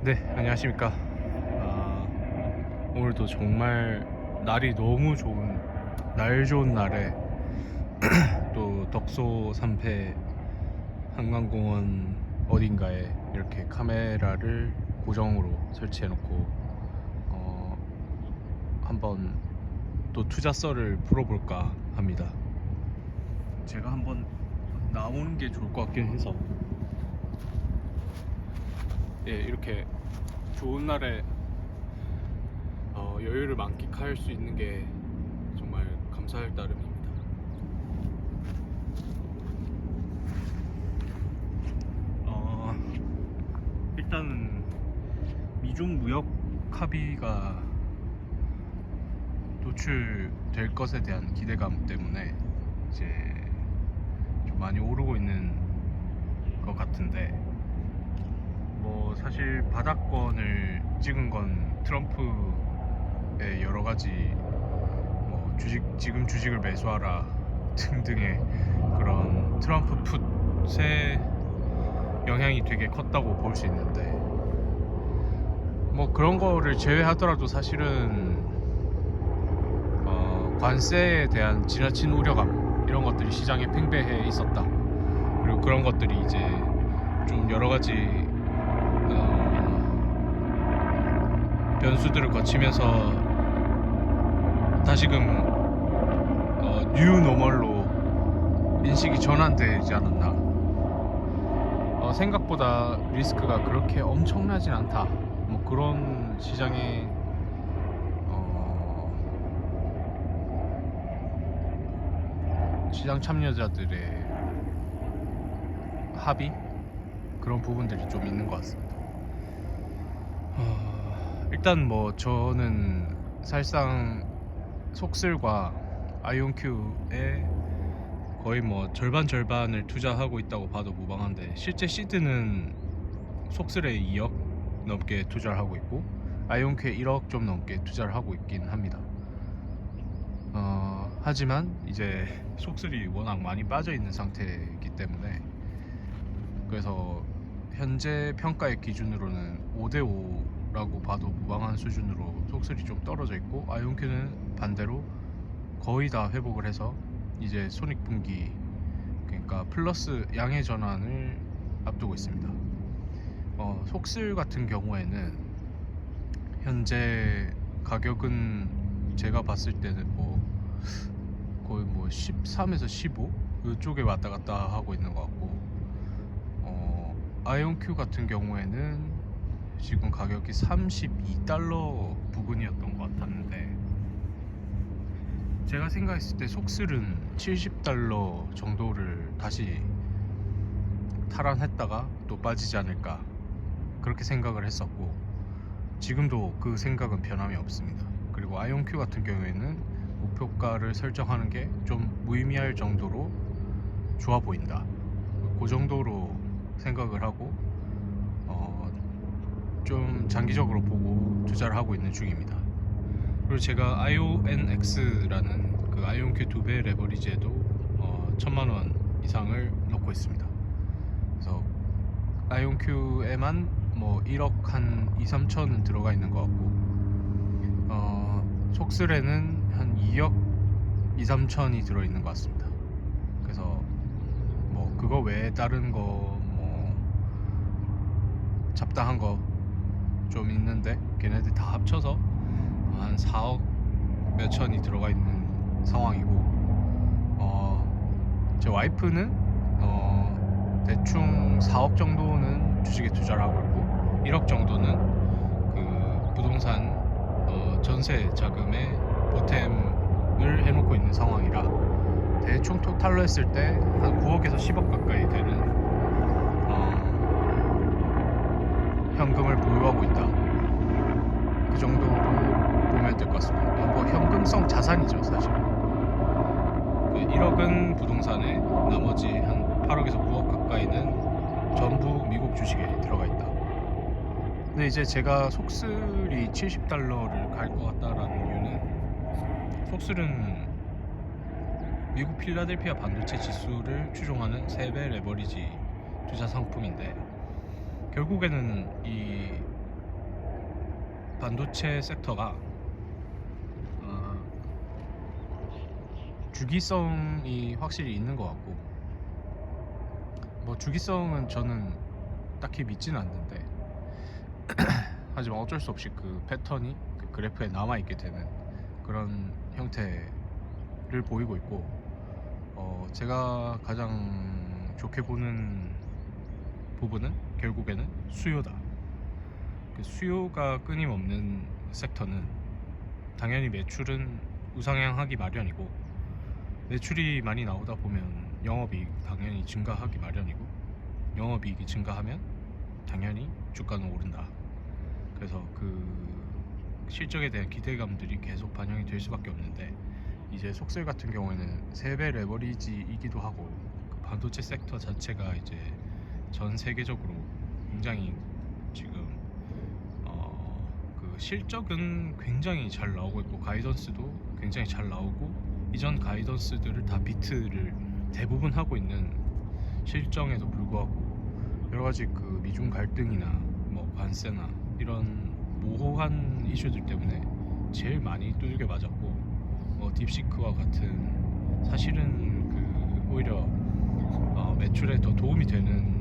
네, 안녕하십니까. 오늘도 정말 날이 너무 좋은, 날 좋은 날에 또 덕소 3패 한강공원 어딘가에 이렇게 카메라를 고정으로 설치해 놓고 한번 또 투자썰을 풀어볼까 합니다. 제가 한번 나오는 게 좋을 것 같긴 해서, 예, 이렇게 좋은 날에 여유를 만끽할 수 있는 게 정말 감사할 따름입니다. 일단은 미중 무역 합의가 도출될 것에 대한 기대감 때문에 이제 좀 많이 오르고 있는 것 같은데, 뭐 사실 바닥권을 찍은 건 트럼프의 여러 가지 뭐 지금 주식을 매수하라 등등의 그런 트럼프 풋의 영향이 되게 컸다고 볼 수 있는데, 뭐 그런 거를 제외하더라도 사실은 관세에 대한 지나친 우려감, 이런 것들이 시장에 팽배해 있었다. 그리고 그런 것들이 이제 좀 여러 가지 변수들을 거치면서 다시금 뉴 노멀로 인식이 전환되지 않았나. 생각보다 리스크가 그렇게 엄청나진 않다, 뭐 그런 시장의 시장 참여자들의 합의, 그런 부분들이 좀 있는 것 같습니다. 일단 뭐 저는 사실상 속슬과 아이온큐에 거의 뭐 절반을 투자하고 있다고 봐도 무방한데, 실제 시드는 속슬에 2억 넘게 투자를 하고 있고 아이온큐에 1억 좀 넘게 투자를 하고 있긴 합니다. 하지만 이제 속슬이 워낙 많이 빠져 있는 상태이기 때문에, 그래서 현재 평가의 기준으로는 5대5라고 봐도 무방한 수준으로 속슬이 좀 떨어져 있고, 아이온큐는 반대로 거의 다 회복을 해서 이제 손익분기, 그러니까 플러스 양의 전환을 앞두고 있습니다. 속슬 같은 경우에는 현재 가격은 제가 봤을 때는 뭐 거의 뭐 13에서 15 그쪽에 왔다 갔다 하고 있는 것 같고, 아이온큐 같은 경우에는 지금 가격이 32달러 부근이었던 것 같았는데, 제가 생각했을 때 속슬은 70달러 정도를 다시 탈환했다가 또 빠지지 않을까, 그렇게 생각을 했었고, 지금도 그 생각은 변함이 없습니다. 그리고 아이온큐 같은 경우에는 목표가를 설정하는 게 좀 무의미할 정도로 좋아 보인다, 그 정도로 생각을 하고 좀 장기적으로 보고 투자를 하고 있는 중입니다. 그리고 제가 IONX라는 그 아이온큐 2배 레버리지에도 1000만원 이상을 넣고 있습니다. 그래서 아이온큐에만 뭐 1억 한 2, 3천은 들어가 있는 것 같고, 속슬에는 한 2억 2, 3천이 들어있는 것 같습니다. 그래서 뭐 그거 외에 다른 거 뭐 잡다한 거 좀 있는데, 걔네들 다 합쳐서 한 4억 몇 천이 들어가 있는 상황이고, 제 와이프는 대충 4억 정도는 주식에 투자를 하고 있고 1억 정도는 그 부동산 전세 자금에 보탬을 해놓고 있는 상황이라, 대충 토탈로 했을 때 한 9억에서 10억 가까이 되는 현금을 보유하고 있다, 그 정도로 보면 될 것 같습니다. 뭐 현금성 자산이죠 사실. 그 1억은 부동산에, 나머지 한 8억에서 9억 가까이는 전부 미국 주식에 들어가 있다. 근데 이제 제가 속슬이 70달러를 갈 것 같다라는 이유는, 속슬은 미국 필라델피아 반도체 지수를 추종하는 3배 레버리지 투자 상품인데, 결국에는 이 반도체 섹터가 주기성이 확실히 있는 것 같고, 뭐 주기성은 저는 딱히 믿지는 않는데 하지만 어쩔 수 없이 그 패턴이 그 그래프에 남아있게 되는 그런 형태를 보이고 있고, 제가 가장 좋게 보는 부분은 결국에는 수요다. 그 수요가 끊임없는 섹터는 당연히 매출은 우상향하기 마련이고, 매출이 많이 나오다 보면 영업이익 당연히 증가하기 마련이고, 영업이익이 증가하면 당연히 주가는 오른다. 그래서 그 실적에 대한 기대감들이 계속 반영이 될 수밖에 없는데, 이제 속셀 같은 경우에는 3배 레버리지이기도 하고, 그 반도체 섹터 자체가 이제 전 세계적으로 굉장히 지금 그 실적은 굉장히 잘 나오고 있고, 가이던스도 굉장히 잘 나오고, 이전 가이던스들을 다 비트를 대부분 하고 있는 실정에도 불구하고, 여러 가지 그 미중 갈등이나 뭐 관세나 이런 모호한 이슈들 때문에 제일 많이 두들겨 맞았고, 딥시크와 같은 사실은 그 오히려 매출에 더 도움이 되는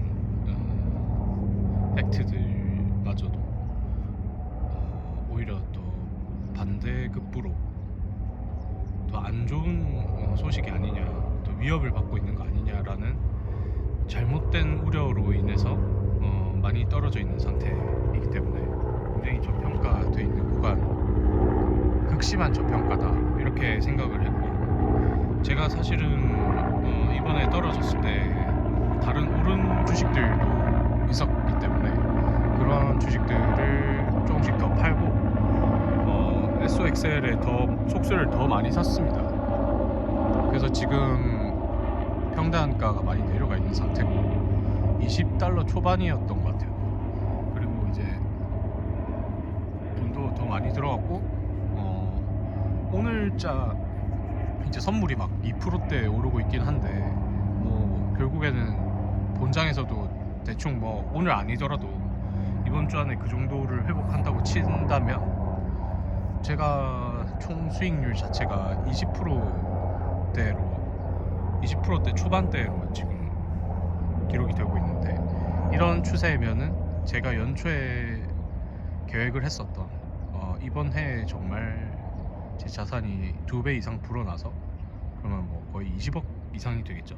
팩트들마저도 오히려 더 반대급부로 더 안 좋은 소식이 아니냐, 더 위협을 받고 있는 거 아니냐라는 잘못된 우려로 인해서 많이 떨어져 있는 상태이기 때문에 굉장히 저평가되어 있는 구간, 극심한 저평가다 이렇게 생각을 했고, 제가 사실은 이번에 떨어졌을 때 다른 오른 주식들도 있었기 때문에 그런 주식들을 조금씩 더 팔고 SOXL에 더 속수를 더 많이 샀습니다. 그래서 지금 평단가가 많이 내려가 있는 상태고, $20 초반이었던 것 같아요. 그리고 이제 돈도 더 많이 들어갔고, 오늘자 이제 선물이 막 2%대 오르고 있긴 한데, 뭐 결국에는 본장에서도 대충 뭐 오늘 아니더라도 이번 주 안에 그 정도를 회복한다고 친다면, 제가 총 수익률 자체가 20%대로 초반대로 지금 기록이 되고 있는데, 이런 추세면은 제가 연초에 계획을 했었던 이번 해에 정말 제 자산이 2배 이상 불어나서, 그러면 뭐 거의 20억 이상이 되겠죠.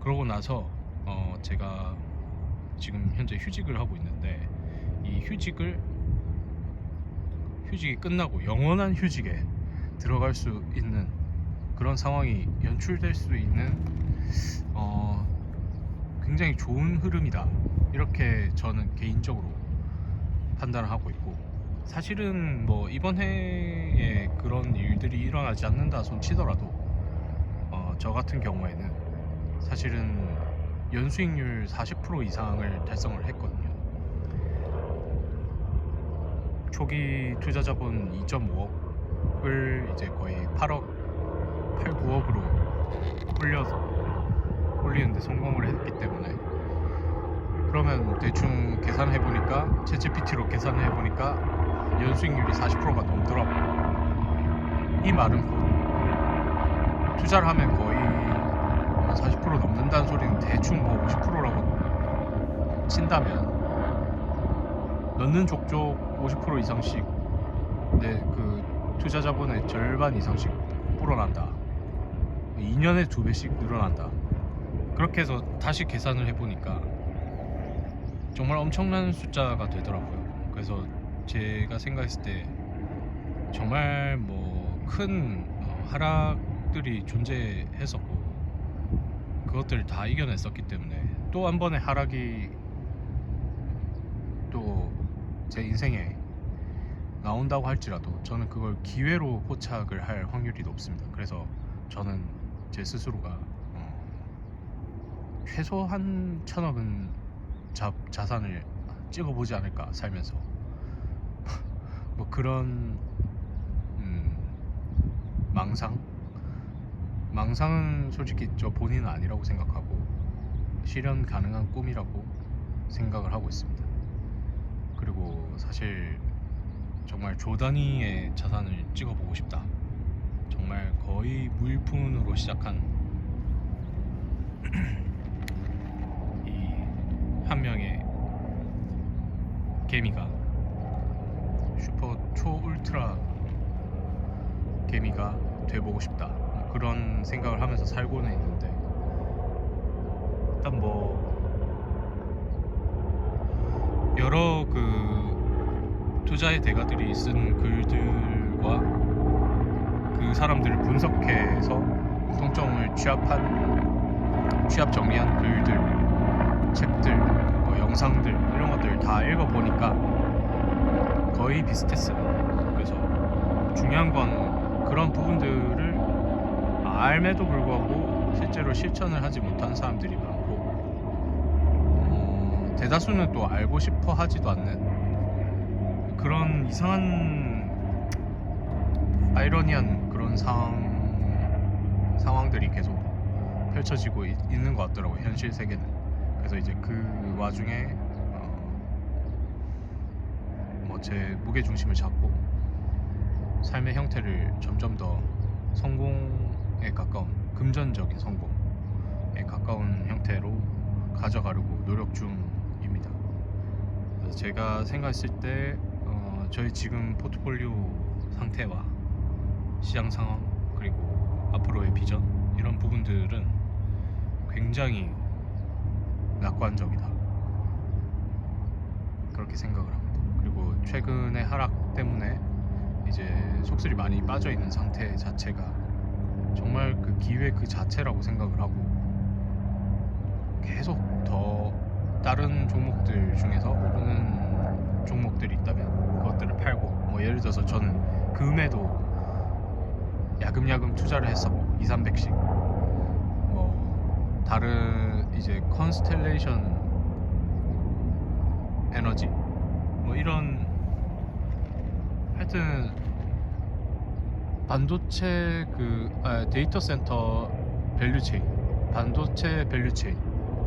그러고 나서 제가 지금 현재 휴직을 하고 있는데, 이 휴직이 끝나고 영원한 휴직에 들어갈 수 있는 그런 상황이 연출될 수 있는 굉장히 좋은 흐름이다, 이렇게 저는 개인적으로 판단을 하고 있고, 사실은 뭐 이번 해에 그런 일들이 일어나지 않는다 손 치더라도 저 같은 경우에는 사실은 연수익률 40% 이상을 달성을 했거든요. 초기 투자 자본 2.5억을 이제 거의 8억, 8, 9억으로 올리는데 성공을 했기 때문에, 그러면 대충 계산해보니까, 챗GPT로 계산해보니까 연수익률이 40%가 넘더라고요. 이 말은 곧 투자를 하면 거의 40% 넘는다는 소리는 대충 뭐 50%라고 친다면, 넣는 족족 50% 이상씩 그 투자 자본의 절반 이상씩 불어난다, 2년에 2배씩 늘어난다. 그렇게 해서 다시 계산을 해보니까 정말 엄청난 숫자가 되더라고요. 그래서 제가 생각했을 때 정말 뭐 큰 하락들이 존재했었고, 그것들을 다 이겨냈었기 때문에 또 한 번의 하락이 또 제 인생에 나온다고 할지라도 저는 그걸 기회로 포착을 할 확률이 높습니다. 그래서 저는 제 스스로가 최소한 1,000억은 자산을 찍어보지 않을까, 살면서. 뭐 그런 망상은 솔직히 저 본인은 아니라고 생각하고, 실현 가능한 꿈이라고 생각을 하고 있습니다. 그리고 사실 정말 조 단위의 자산을 찍어보고 싶다. 정말 거의 무일푼으로 시작한 이 한 명의 개미가 슈퍼 초 울트라 개미가 돼보고 싶다. 그런 생각을 하면서 살고는 있는데, 일단 뭐 여러 그 투자의 대가들이 쓴 글들과 그 사람들을 분석해서 공통점을 취합 정리한 글들, 책들, 뭐 영상들 이런 것들 다 읽어보니까 거의 비슷했어요. 그래서 중요한 건 그런 부분들을 알매도 불구하고 실제로 실천을 하지 못한 사람들이 많고, 대다수는 또 알고 싶어 하지도 않는 그런 이상한 아이러니한 그런 상황들이 계속 펼쳐지고 있는 것 같더라고요, 현실 세계는. 그래서 이제 그 와중에 뭐 제 무게 중심을 잡고 삶의 형태를 점점 더 성공에 가까운, 금전적인 성공에 가까운 형태로 가져가려고 노력 중입니다. 그래서 제가 생각했을 때 저희 지금 포트폴리오 상태와 시장 상황, 그리고 앞으로의 비전, 이런 부분들은 굉장히 낙관적이다, 그렇게 생각을 합니다. 그리고 최근의 하락 때문에 이제 속설이 많이 빠져 있는 상태 자체가 정말 그 기회 그 자체라고 생각을 하고, 계속 더 다른 종목들 중에서 오르는 종목들이 있다면 그것들을 팔고, 뭐 예를 들어서 저는 금에도 야금야금 투자를 했었고 200~300씩, 뭐 다른 이제 컨스텔레이션 에너지, 뭐 이런, 하여튼 반도체 데이터 센터 밸류체인, 반도체 밸류체인,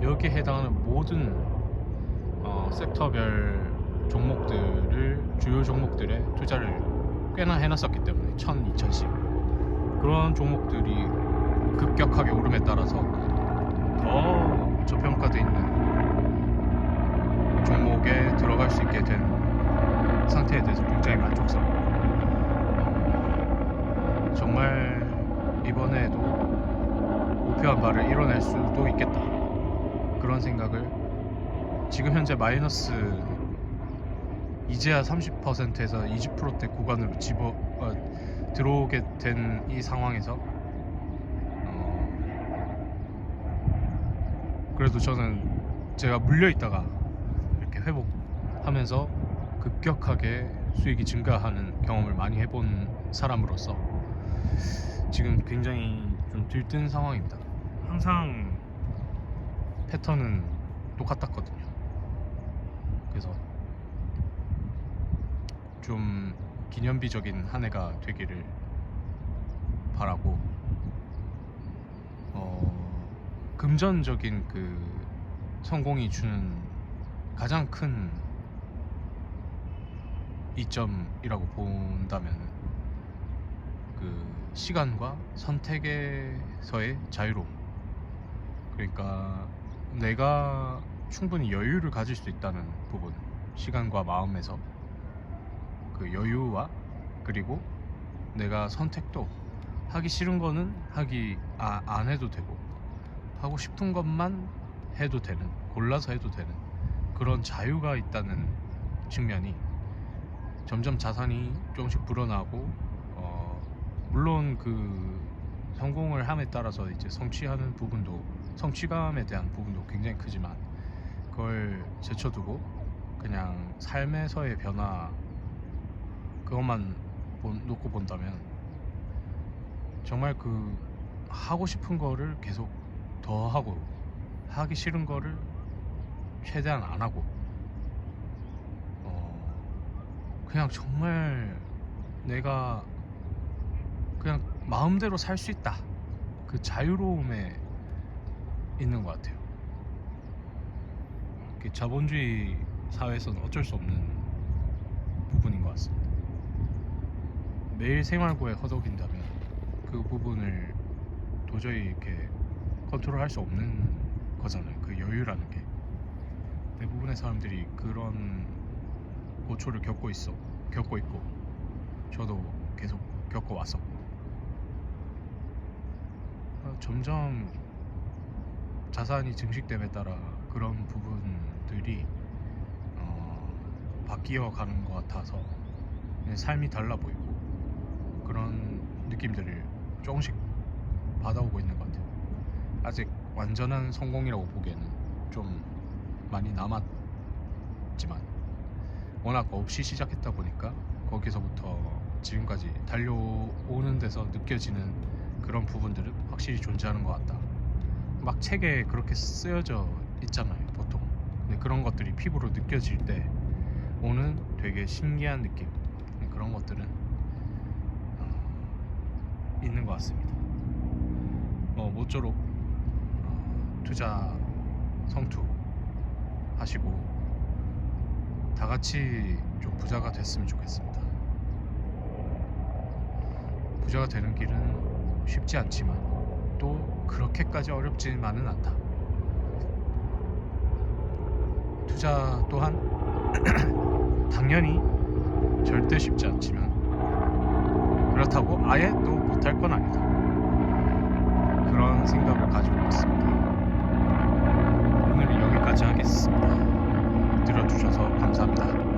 여기에 해당하는 모든 섹터별 종목들을, 주요 종목들의 투자를 꽤나 해놨었기 때문에 1000, 2000씩 그런 종목들이 급격하게 오름에 따라서 더 저평가되어 있는 종목에 들어갈 수 있게 된 상태에 대해서 굉장히 만족스럽고, 정말 이번에도 목표한 바를 이뤄낼 수도 있겠다, 그런 생각을 지금 현재 마이너스 이제야 30%에서 20%대 구간으로 들어오게 된 이 상황에서 그래도 저는 제가 물려있다가 이렇게 회복하면서 급격하게 수익이 증가하는 경험을 많이 해본 사람으로서 지금 굉장히 좀 들뜬 상황입니다. 항상 패턴은 똑같았거든요. 그래서 좀 기념비적인 한 해가 되기를 바라고, 금전적인 그 성공이 주는 가장 큰 이점이라고 본다면 그 시간과 선택에서의 자유로움, 그러니까 내가 충분히 여유를 가질 수 있다는 부분, 시간과 마음에서 그 여유와, 그리고 내가 선택도 하기 싫은 거는 안 해도 되고, 하고 싶은 것만 해도 되는, 골라서 해도 되는 그런 자유가 있다는 측면이 점점 자산이 조금씩 불어나고, 물론 그 성공을 함에 따라서 이제 성취하는 부분도, 성취감에 대한 부분도 굉장히 크지만, 그걸 제쳐두고 그냥 삶에서의 변화, 그것만 놓고 본다면 정말 그 하고 싶은 거를 계속 더 하고, 하기 싫은 거를 최대한 안 하고, 그냥 정말 내가 그냥 마음대로 살 수 있다, 그 자유로움에 있는 것 같아요. 자본주의 사회에서는 어쩔 수 없는 부분인 것 같습니다. 매일 생활고에 허덕인다면 그 부분을 도저히 이렇게 컨트롤할 수 없는 거잖아요. 그 여유라는 게. 대부분의 사람들이 그런 고초를 겪고 있고 저도 계속 겪어왔었고 점점 자산이 증식됨에 따라 그런 부분들이 바뀌어 가는 것 같아서 삶이 달라 보이고 그런 느낌들을 조금씩 받아오고 있는 것 같아요. 아직 완전한 성공이라고 보기에는 좀 많이 남았지만 워낙 없이 시작했다 보니까 거기서부터 지금까지 달려오는 데서 느껴지는 그런 부분들은 확실히 존재하는 것 같다. 막 책에 그렇게 쓰여져 있잖아요, 보통. 근데 그런 것들이 피부로 느껴질 때 오는 되게 신기한 느낌, 그런 것들은 있는 것 같습니다. 모쪼록 투자 성투 하시고 다 같이 좀 부자가 됐으면 좋겠습니다. 부자가 되는 길은 쉽지 않지만 또 그렇게까지 어렵지만은 않다. 투자 또한 당연히 절대 쉽지 않지만 그렇다고 아예 또 못할 건 아니다. 그런 생각을 가지고 있습니다. 오늘은 여기까지 하겠습니다. 들어주셔서 감사합니다.